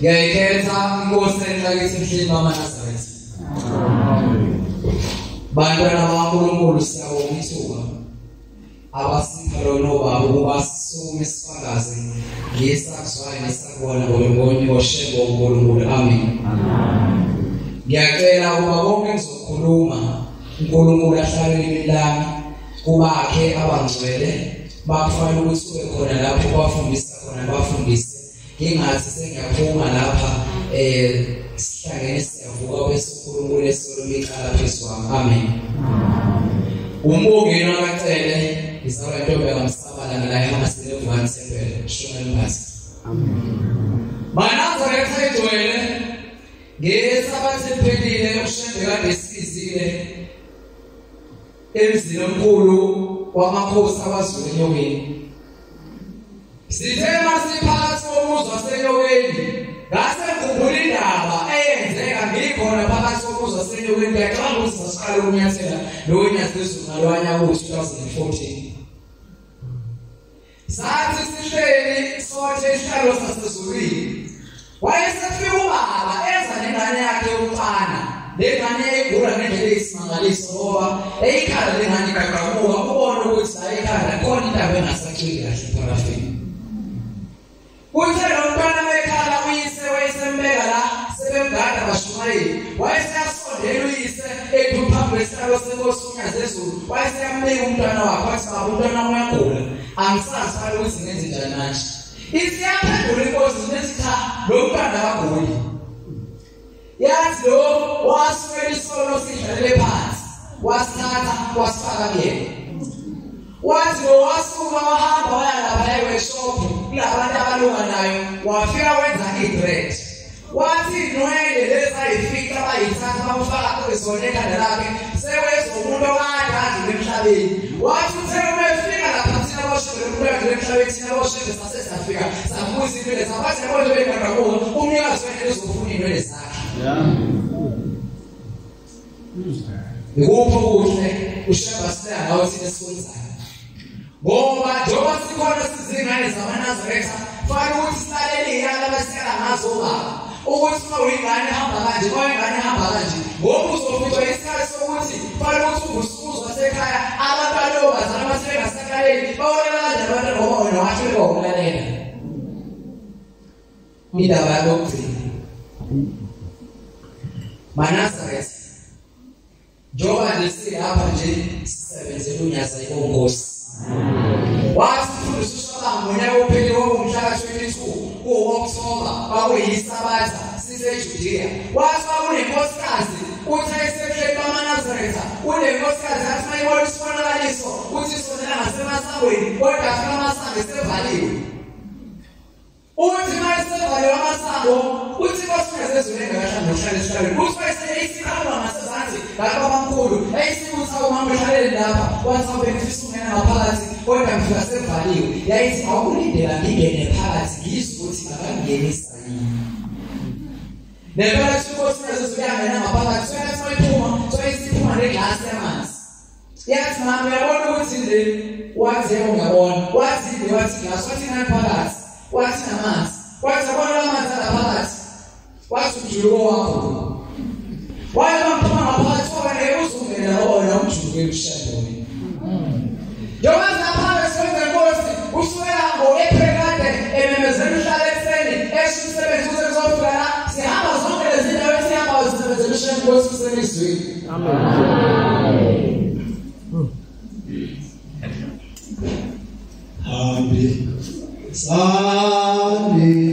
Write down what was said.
ngiyayikhetha inkosi enhlakithi emhleni kaManazaretha. Bantwana bakaNkulunkulu siyabonga ithuba abasipha lona obaba ukuba sisume sifakaze ngesakuzwayo nesakubona ngoshebo uNkulunkulu. Amen. Ngiyacela ukuba konke engizokhuluma uNkulunkulu ahlale elimini lami kubakhe abangcwele bakufanele ukuthi ube khona lapho bafundisa khona bafundise. Ngingathi sengiyaphuma lapha sihlangene siyavuka bese uNkulunkulu esolomika iqala phezu kwami. Amen. Umbongeni wakacele izalwa intombi kaMsabala ngala yamasile uVan Sempele Shumel Pastor. Amen. Manazaretha igcwele ngesabathe ephelile ushembe kade esizile emzini omkhulu wamakhosi abaZulu eNyokeni. Sithe masiphakathi komuzi waseNyokeni ngase ngikhumbula indaba eyenzeka ngikhona phakathi komuzi waseNyokeni. Ngiyacabanga ukuthi sasiqala ukunyathela lo nyathelo nalwanya ku-2014. Sathi sihleli sonke isihlalo sasezulwini. Wayesefika ubaba enza nengane yakhe yokuqala. Lengane egula ngendlela eyisimangaliso ngoba eyikhala lengane igaqamuka ubona ukuthi la ekhanda khona indaba engasaculi kahle parafini. Kuthe lo mntwana bekhala uyise wayesembeka la sebemgada bashumayeli. Wayeseyasondela uyise edupha phambi kwesihlalo senkosi uNyazezulu. Wayeseyambeka umntwana wakhe wathi baba umntwana uyagula. Angisazi ukuthi ngenze njani manje. Isiyaphendula inkosi nethi cha lo mntwana akaguli. Yathi lo wasukela isono sidlalele phansi wasithatha wasifaka kuyena. Wathi lo wasuka wahamba waya lapha e-workshop kulabantu abalunga nayo wafika wenza i-bread. Wathi inwele lezi ayifika bayithatha bamfaka kwezona ekhanda lakhe sewenza umuntu okade adlule emhlabeni. Wathi uthe uma efika lapha thina boshebe umuntu adlule emhlabeni thina boshebe sasesafika sabuza inwele sabathi yabona bengaqamuka umnikazi wendlela uzofuna inwele zakhe. Ikupho kuhle usheba sila ngawo thina esikwenzayo. Ngoba njengoba sikhona sizingane zamaNazaretha fanele ukuthi silalele iyala abasiyala ngazo baba ukuthi uma uyingane ihamba kanje uma ingane ihamba kanje ngoba uzofica isikhathi sokuthi fanele ukuthi ubusuku wasekhaya abantu abantazana abasebengasakaleli bawela kanje abantu ngoba wena wahluleka ukulalela indaba yokugcina. Manazaretha njengoba nje silapha nje sisebenzele uNyaza inkosi. Wasifundisa uShabangu ngonyaka opheliwe ngomhla ka-22 ku-October kwakuyisabatha siseJudiya. Wathi kwakunenkosikazi uthi ayisehleli kaManazaretha unenkosikazi athi mayibona isibonakaliso uthi isondela ngasemasangweni kodwa afika amasango esevaliwe. Uthi mayesevaliwe amasango uthi basukezezulu engakahlali nohlala esihlalweni uthi wayeseyisikhamba ngasezansi lapha abamkhulu eyisibusa umama ehlalele lapha wathi awubengifisa ungena ngaphakathi kodwa ngifika sevaliwe. Yayithi awukulindela ngingene phakathi ngizwe ukuthi akangenisa yini. Nempela inkosi yazezulu yangena ngaphakathi soyathi mayiphuma soyisiphuma neglasi yamanzi. Yathi mama uyabona ukuthi nje wathi yebo ngiyabona. Wathi nje wathi glasi wathi ngani phakathi wathi namanzi wathi abona amanzi alaphakathi wathi umjuluko wakho wayebaphuma ngaphakathi ngoba ngeke uzungena wona umjuluko emshadweni. Njengoba singaphakathi senze inkosi usukela ngo-Ephreli ememezela uhlala ekuseni esho umsebenzi kuze kuzofika la sihamba zonke lezi ndawo esihamba zisebenzela ushaya inkosi kusemizweni. Amen. Hambi Sani